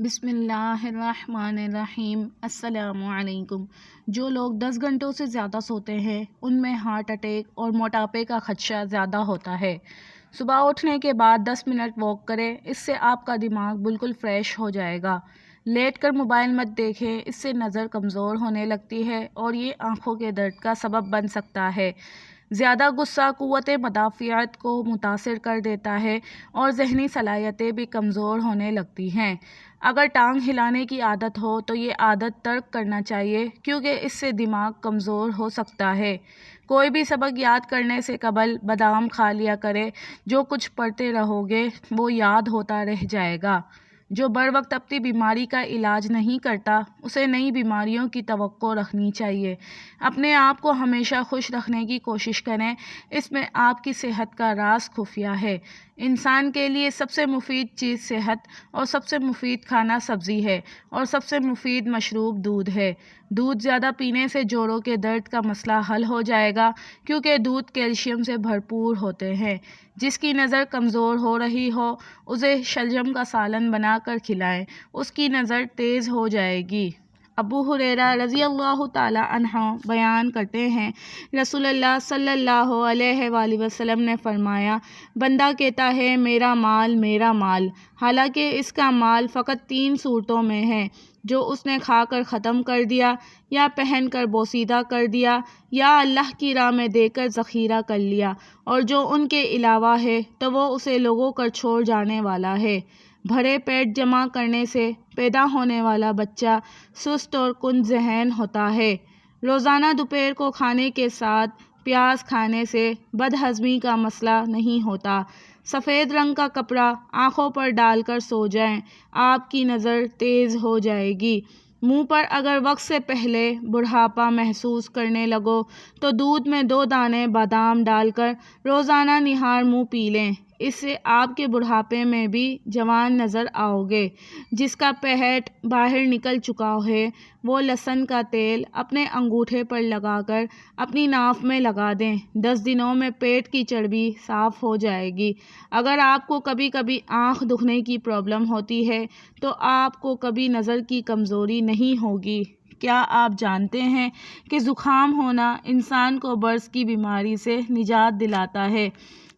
بسم اللہ الرحمن الرحیم۔ السلام علیکم۔ جو لوگ 10 گھنٹوں سے زیادہ سوتے ہیں ان میں ہارٹ اٹیک اور موٹاپے کا خدشہ زیادہ ہوتا ہے۔ صبح اٹھنے کے بعد 10 منٹ واک کریں، اس سے آپ کا دماغ بالکل فریش ہو جائے گا۔ لیٹ کر موبائل مت دیکھیں، اس سے نظر کمزور ہونے لگتی ہے اور یہ آنکھوں کے درد کا سبب بن سکتا ہے۔ زیادہ غصہ قوت مدافعت کو متاثر کر دیتا ہے اور ذہنی صلاحیتیں بھی کمزور ہونے لگتی ہیں۔ اگر ٹانگ ہلانے کی عادت ہو تو یہ عادت ترک کرنا چاہیے، کیونکہ اس سے دماغ کمزور ہو سکتا ہے۔ کوئی بھی سبق یاد کرنے سے قبل بادام کھا لیا کرے، جو کچھ پڑھتے رہو گے وہ یاد ہوتا رہ جائے گا۔ جو بر وقت اپنی بیماری کا علاج نہیں کرتا اسے نئی بیماریوں کی توقع رکھنی چاہیے۔ اپنے آپ کو ہمیشہ خوش رکھنے کی کوشش کریں، اس میں آپ کی صحت کا راز خفیہ ہے۔ انسان کے لیے سب سے مفید چیز صحت اور سب سے مفید کھانا سبزی ہے اور سب سے مفید مشروب دودھ ہے۔ دودھ زیادہ پینے سے جوڑوں کے درد کا مسئلہ حل ہو جائے گا، کیونکہ دودھ کیلشیم سے بھرپور ہوتے ہیں۔ جس کی نظر کمزور ہو رہی ہو اسے شلجم کا سالن بنا کر کھلائیں، اس کی نظر تیز ہو جائے گی۔ ابو ہریرہ رضی اللہ تعالی عنہ بیان کرتے ہیں، رسول اللہ صلی اللہ علیہ وآلہ وسلم نے فرمایا، بندہ کہتا ہے میرا مال، حالانکہ اس کا مال فقط 3 صورتوں میں ہے: جو اس نے کھا کر ختم کر دیا، یا پہن کر بوسیدہ کر دیا، یا اللہ کی راہ میں دے کر ذخیرہ کر لیا، اور جو ان کے علاوہ ہے تو وہ اسے لوگوں کر چھوڑ جانے والا ہے۔ بھرے پیٹ جمع کرنے سے پیدا ہونے والا بچہ سست اور کند ذہن ہوتا ہے۔ روزانہ دوپہر کو کھانے کے ساتھ پیاز کھانے سے بد ہضمی کا مسئلہ نہیں ہوتا۔ سفید رنگ کا کپڑا آنکھوں پر ڈال کر سو جائیں، آپ کی نظر تیز ہو جائے گی۔ منہ پر اگر وقت سے پہلے بڑھاپا محسوس کرنے لگو تو دودھ میں 2 دانے بادام ڈال کر روزانہ نہار منہ پی لیں، اس سے آپ کے بڑھاپے میں بھی جوان نظر آؤ گے۔ جس کا پیٹ باہر نکل چکا ہے وہ لہسن کا تیل اپنے انگوٹھے پر لگا کر اپنی ناف میں لگا دیں، 10 دنوں میں پیٹ کی چربی صاف ہو جائے گی۔ اگر آپ کو کبھی کبھی آنکھ دکھنے کی پرابلم ہوتی ہے تو آپ کو کبھی نظر کی کمزوری نہیں ہوگی۔ کیا آپ جانتے ہیں کہ زکام ہونا انسان کو برص کی بیماری سے نجات دلاتا ہے؟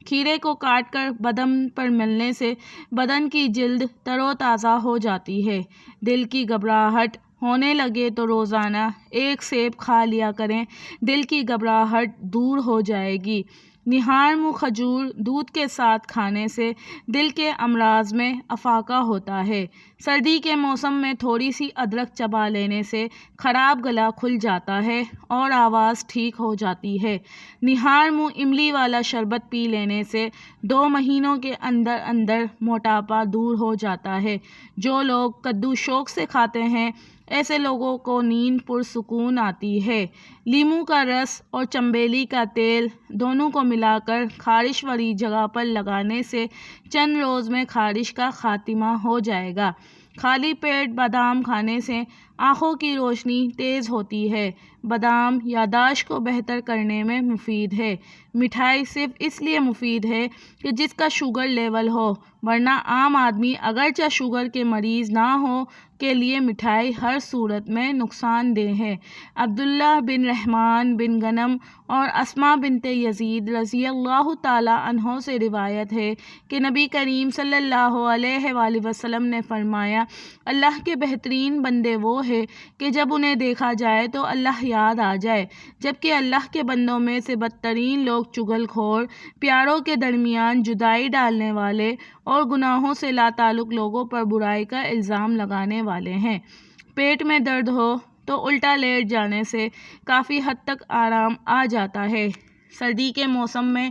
کھیرے کو کاٹ کر بدن پر ملنے سے بدن کی جلد تر و تازہ ہو جاتی ہے۔ دل کی گھبراہٹ ہونے لگے تو روزانہ 1 سیب کھا لیا کریں، دل کی گھبراہٹ دور ہو جائے گی۔ نہار منہ کھجور دودھ کے ساتھ کھانے سے دل کے امراض میں افاقہ ہوتا ہے۔ سردی کے موسم میں تھوڑی سی ادرک چبا لینے سے خراب گلا کھل جاتا ہے اور آواز ٹھیک ہو جاتی ہے۔ نہار منہ املی والا شربت پی لینے سے 2 مہینوں کے اندر اندر موٹاپا دور ہو جاتا ہے۔ جو لوگ کدو شوق سے کھاتے ہیں ایسے لوگوں کو نیند پرسکون آتی ہے۔ لیموں کا رس اور چنبیلی کا تیل دونوں کو ملا کر خارش والی جگہ پر لگانے سے چند روز میں خارش کا خاتمہ ہو جائے گا۔ خالی پیٹ بادام کھانے سے آنکھوں کی روشنی تیز ہوتی ہے۔ بادام یادداشت کو بہتر کرنے میں مفید ہے۔ مٹھائی صرف اس لیے مفید ہے کہ جس کا شوگر لیول ہو، ورنہ عام آدمی اگرچہ شوگر کے مریض نہ ہو کے لیے مٹھائی ہر صورت میں نقصان دہ ہے۔ عبداللہ بن رحمان بن غنم اور اسماء بنت یزید رضی اللہ تعالی عنہ سے روایت ہے کہ نبی کریم صلی اللہ علیہ وآلہ وسلم نے فرمایا، اللہ کے بہترین بندے وہ ہیں کہ جب انہیں دیکھا جائے تو اللہ یاد آ جائے، جبکہ اللہ کے بندوں میں سے بدترین لوگ چغل خور، پیاروں کے درمیان جدائی ڈالنے والے اور گناہوں سے لاتعلق لوگوں پر برائی کا الزام لگانے والے ہیں۔ پیٹ میں درد ہو تو الٹا لیٹ جانے سے کافی حد تک آرام آ جاتا ہے۔ سردی کے موسم میں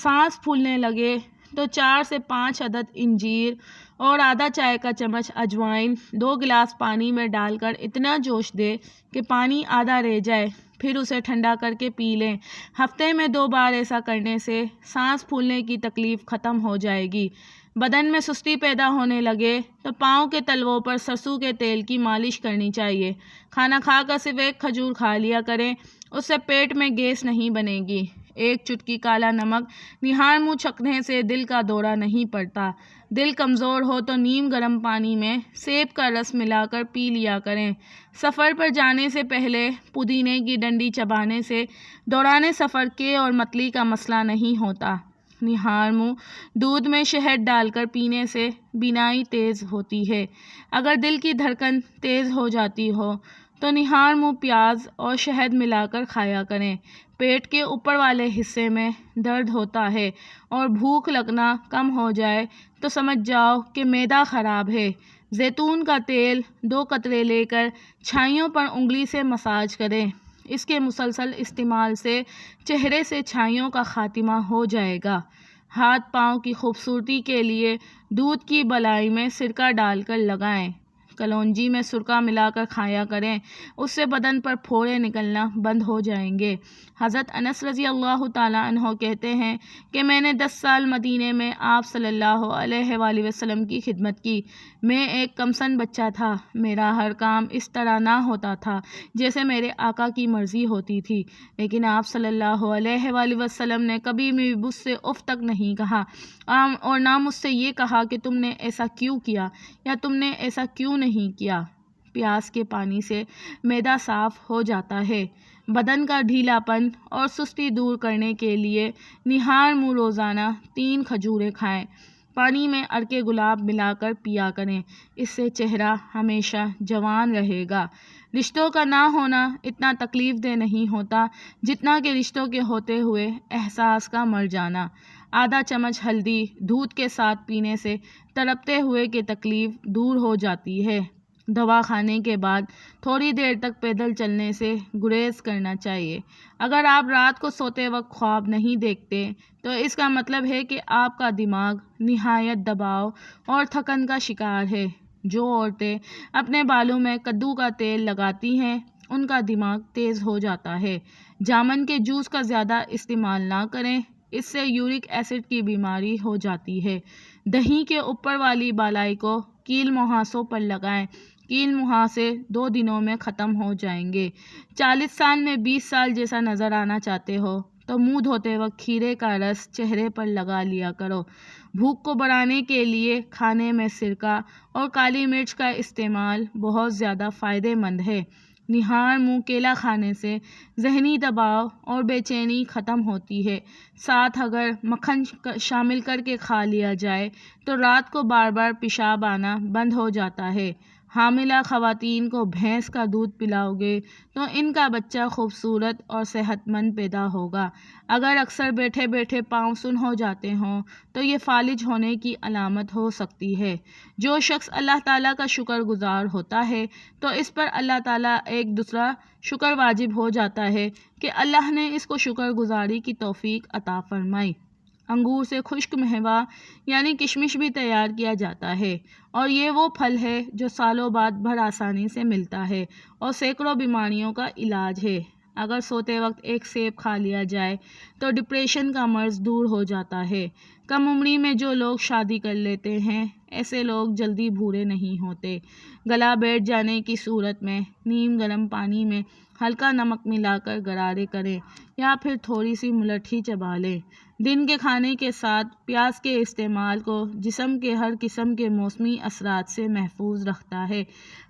سانس پھولنے لگے تو 4 سے 5 عدد انجیر اور آدھا چائے کا چمچ اجوائن 2 گلاس پانی میں ڈال کر اتنا جوش دے کہ پانی آدھا رہ جائے، پھر اسے ٹھنڈا کر کے پی لیں۔ ہفتے میں 2 بار ایسا کرنے سے سانس پھولنے کی تکلیف ختم ہو جائے گی۔ بدن میں سستی پیدا ہونے لگے تو پاؤں کے تلووں پر سرسوں کے تیل کی مالش کرنی چاہیے۔ کھانا کھا کر صرف 1 کھجور کھا لیا کریں، اس سے پیٹ میں گیس نہیں بنے گی۔ ایک چٹکی کالا نمک نہار منہ چکھنے سے دل کا دورہ نہیں پڑتا۔ دل کمزور ہو تو نیم گرم پانی میں سیب کا رس ملا کر پی لیا کریں۔ سفر پر جانے سے پہلے پودینے کی ڈنڈی چبانے سے دوران سفر کے اور متلی کا مسئلہ نہیں ہوتا۔ نہار منہ دودھ میں شہد ڈال کر پینے سے بینائی تیز ہوتی ہے۔ اگر دل کی دھڑکن تیز ہو جاتی ہو تو نہار منہ پیاز اور شہد ملا کر کھایا کریں۔ پیٹ کے اوپر والے حصے میں درد ہوتا ہے اور بھوک لگنا کم ہو جائے تو سمجھ جاؤ کہ معدہ خراب ہے۔ زیتون کا تیل 2 قطرے لے کر چھائیوں پر انگلی سے مساج کریں۔ اس کے مسلسل استعمال سے چہرے سے چھائیوں کا خاتمہ ہو جائے گا۔ ہاتھ پاؤں کی خوبصورتی کے لیے دودھ کی بالائی میں سرکہ ڈال کر لگائیں۔ کلونجی میں سرکہ ملا کر کھایا کریں، اس سے بدن پر پھوڑے نکلنا بند ہو جائیں گے۔ حضرت انس رضی اللہ تعالیٰ عنہ کہتے ہیں کہ میں نے 10 سال مدینے میں آپ صلی اللہ علیہ وآلہ وسلم کی خدمت کی۔ میں ایک کمسن بچہ تھا، میرا ہر کام اس طرح نہ ہوتا تھا جیسے میرے آقا کی مرضی ہوتی تھی، لیکن آپ صلی اللہ علیہ وآلہ وسلم نے کبھی بھی مجھ سے اف تک نہیں کہا اور نہ مجھ سے یہ کہا کہ تم نے ایسا کیوں کیا یا تم نے ایسا کیوں نہیں کیا۔ پیاس کے پانی سے معدہ صاف ہو جاتا ہے۔ بدن کا ڈھیلا پن اور سستی دور کرنے کے لیے نہار منہ روزانہ 3 کھجوریں کھائیں۔ پانی میں عرق گلاب ملا کر پیا کریں، اس سے چہرہ ہمیشہ جوان رہے گا۔ رشتوں کا نہ ہونا اتنا تکلیف دہ نہیں ہوتا جتنا کہ رشتوں کے ہوتے ہوئے احساس کا مر جانا۔ آدھا چمچ ہلدی دودھ کے ساتھ پینے سے تڑپتے ہوئے کی تکلیف دور ہو جاتی ہے۔ دوا کھانے کے بعد تھوڑی دیر تک پیدل چلنے سے گریز کرنا چاہیے۔ اگر آپ رات کو سوتے وقت خواب نہیں دیکھتے تو اس کا مطلب ہے کہ آپ کا دماغ نہایت دباؤ اور تھکن کا شکار ہے۔ جو عورتیں اپنے بالوں میں کدو کا تیل لگاتی ہیں ان کا دماغ تیز ہو جاتا ہے۔ جامن کے جوس کا زیادہ استعمال نہ کریں، اس سے یورک ایسڈ کی بیماری ہو جاتی ہے۔ دہی کے اوپر والی بالائی کو کیل مہاسوں پر لگائیں، کیل مہاسے 2 دنوں میں ختم ہو جائیں گے۔ 40 سال میں 20 سال جیسا نظر آنا چاہتے ہو تو منہ دھوتے وقت کھیرے کا رس چہرے پر لگا لیا کرو۔ بھوک کو بڑھانے کے لیے کھانے میں سرکہ اور کالی مرچ کا استعمال بہت زیادہ فائدہ مند ہے۔ نہار منہ کیلا کھانے سے ذہنی دباؤ اور بے چینی ختم ہوتی ہے۔ ساتھ اگر مکھن شامل کر کے کھا لیا جائے تو رات کو بار بار پیشاب آنا بند ہو جاتا ہے۔ حاملہ خواتین کو بھینس کا دودھ پلاؤ گے تو ان کا بچہ خوبصورت اور صحت مند پیدا ہوگا۔ اگر اکثر بیٹھے بیٹھے پاؤں سن ہو جاتے ہوں تو یہ فالج ہونے کی علامت ہو سکتی ہے۔ جو شخص اللہ تعالیٰ کا شکر گزار ہوتا ہے تو اس پر اللہ تعالیٰ ایک دوسرا شکر واجب ہو جاتا ہے کہ اللہ نے اس کو شکر گزاری کی توفیق عطا فرمائی۔ انگور سے خشک میوہ یعنی کشمش بھی تیار کیا جاتا ہے اور یہ وہ پھل ہے جو سالوں بعد بڑی آسانی سے ملتا ہے اور سینکڑوں بیماریوں کا علاج ہے۔ اگر سوتے وقت ایک سیب کھا لیا جائے تو ڈپریشن کا مرض دور ہو جاتا ہے۔ کم عمری میں جو لوگ شادی کر لیتے ہیں ایسے لوگ جلدی بوڑھے نہیں ہوتے۔ گلا بیٹھ جانے کی صورت میں نیم گرم پانی میں ہلکا نمک ملا کر غرارے کریں یا پھر تھوڑی سی ملٹھی چبا لیں۔ دن کے کھانے کے ساتھ پیاز کے استعمال کو جسم کے ہر قسم کے موسمی اثرات سے محفوظ رکھتا ہے۔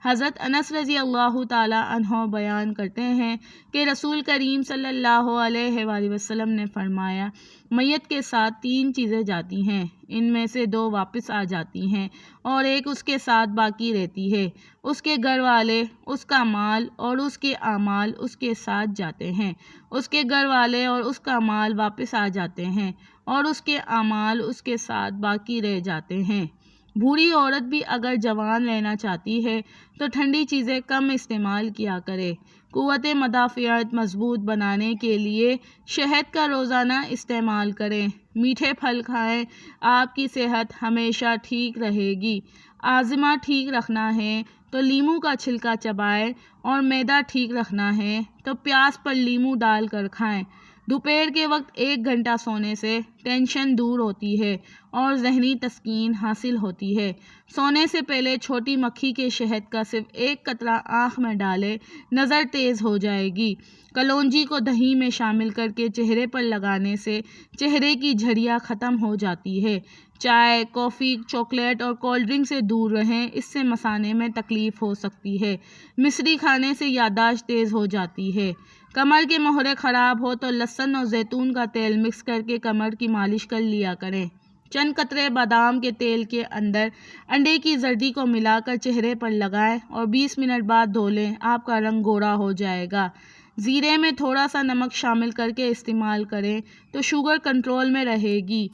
حضرت انس رضی اللہ تعالیٰ عنہ بیان کرتے ہیں کہ رسول کریم صلی اللہ علیہ وآلہ وسلم نے فرمایا، میت کے ساتھ 3 چیزیں جاتی ہیں، ان میں سے 2 واپس آ جاتی ہیں اور ایک اس کے ساتھ باقی رہتی ہے۔ اس کے گھر والے، اس کا مال اور اس کے اعمال اس کے ساتھ جاتے ہیں۔ اس کے گھر والے اور اس کا مال واپس آ جاتے ہیں اور اس کے اعمال اس کے ساتھ باقی رہ جاتے ہیں۔ بوڑھی عورت بھی اگر جوان رہنا چاہتی ہے تو ٹھنڈی چیزیں کم استعمال کیا کرے۔ قوت مدافعت مضبوط بنانے کے لیے شہد کا روزانہ استعمال کریں۔ میٹھے پھل کھائیں، آپ کی صحت ہمیشہ ٹھیک رہے گی۔ آزمہ ٹھیک رکھنا ہے تو لیموں کا چھلکا چبائیں اور معدہ ٹھیک رکھنا ہے تو پیاز پر لیموں ڈال کر کھائیں۔ دوپہر کے وقت 1 گھنٹہ سونے سے ٹینشن دور ہوتی ہے اور ذہنی تسکین حاصل ہوتی ہے۔ سونے سے پہلے چھوٹی مکھی کے شہد کا صرف 1 قطرہ آنکھ میں ڈالیں، نظر تیز ہو جائے گی۔ کلونجی کو دہی میں شامل کر کے چہرے پر لگانے سے چہرے کی جھریاں ختم ہو جاتی ہے۔ چائے، کافی، چاکلیٹ اور کولڈ ڈرنک سے دور رہیں، اس سے مثانے میں تکلیف ہو سکتی ہے۔ مصری کھانے سے یادداشت تیز ہو جاتی ہے۔ کمر کے مہرے خراب ہو تو لہسن اور زیتون کا تیل مکس کر کے کمر کی مالش کر لیا کریں۔ چند قطرے بادام کے تیل کے اندر انڈے کی زردی کو ملا کر چہرے پر لگائیں اور 20 منٹ بعد دھو لیں، آپ کا رنگ گوڑا ہو جائے گا۔ زیرے میں تھوڑا سا نمک شامل کر کے استعمال کریں تو شوگر کنٹرول میں رہے گی۔